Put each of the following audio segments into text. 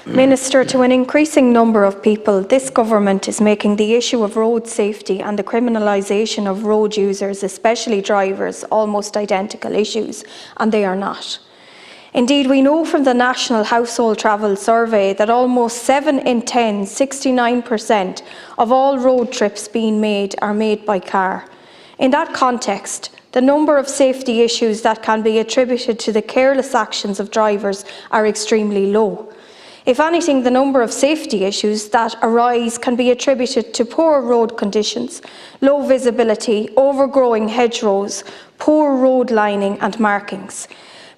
Minister, to an increasing number of people, this government is making the issue of road safety and the criminalisation of road users, especially drivers, almost identical issues, and they are not. Indeed, we know from the National Household Travel Survey that almost 7 in 10, 69% of all road trips being made are made by car. In that context, the number of safety issues that can be attributed to the careless actions of drivers are extremely low. If anything, the number of safety issues that arise can be attributed to poor road conditions, low visibility, overgrowing hedgerows, poor road lining and markings.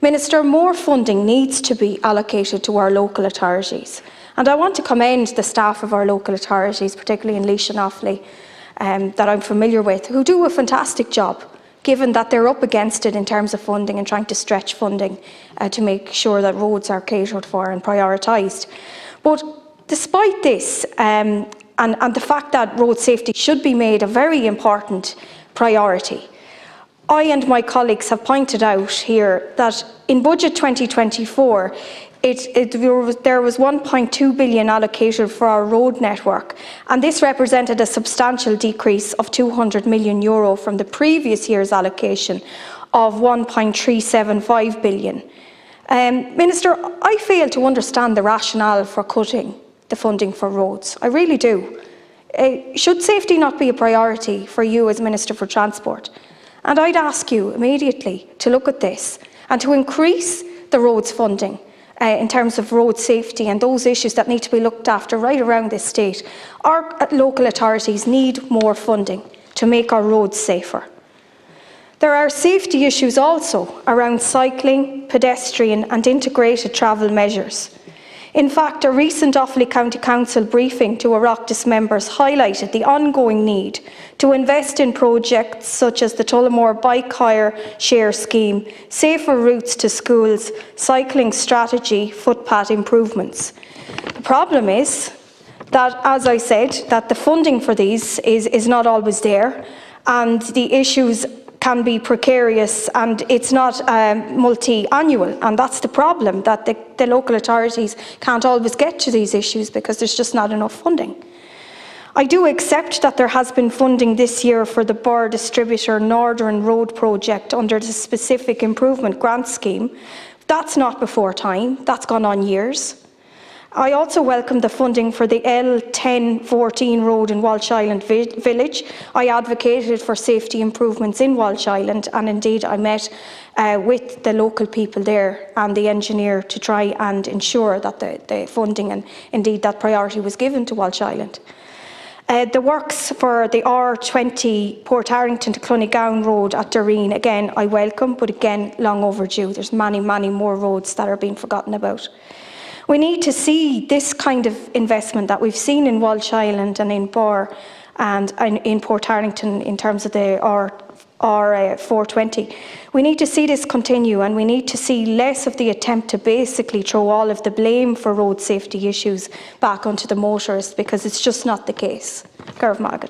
Minister, more funding needs to be allocated to our local authorities. And I want to commend the staff of our local authorities, particularly in Laois and Offaly, that I'm familiar with, who do a fantastic job, given that they're up against it in terms of funding and trying to stretch funding to make sure that roads are catered for and prioritised. But despite this, and the fact that road safety should be made a very important priority, I and my colleagues have pointed out here that in Budget 2024, there was 1.2 billion allocated for our road network, and this represented a substantial decrease of €200 million from the previous year's allocation of 1.375 billion. Minister, I fail to understand the rationale for cutting the funding for roads. I really do. Should safety not be a priority for you as Minister for Transport? And I'd ask you immediately to look at this and to increase the roads funding in terms of road safety and those issues that need to be looked after right around this state. Our local authorities need more funding to make our roads safer. There are safety issues also around cycling, pedestrian and integrated travel measures. In fact, a recent Offaly County Council briefing to Oireachtas members highlighted the ongoing need to invest in projects such as the Tullamore Bike Hire Share Scheme, safer routes to schools, cycling strategy, footpath improvements. The problem is that, as I said, that the funding for these is not always there, and the issues can be precarious and it's not multi-annual, and that's the problem, that the local authorities can't always get to these issues because there's just not enough funding. I do accept that there has been funding this year for the Burr Distributor Northern Road project under the Specific Improvement Grant Scheme. That's not before time, that's gone on years. I also welcome the funding for the L1014 road in Walsh Island Village. I advocated for safety improvements in Walsh Island, and indeed I met with the local people there and the engineer to try and ensure that the funding and indeed that priority was given to Walsh Island. The works for the R20 Port Arrington to Clunigown Road at Doreen, again I welcome, but again long overdue. There's many more roads that are being forgotten about. We need to see this kind of investment that we've seen in Walsh Island and in Burr and in Port Arrington in terms of the R420. We need to see this continue, and we need to see less of the attempt to basically throw all of the blame for road safety issues back onto the motorists, because it's just not the case. Carol Nolan.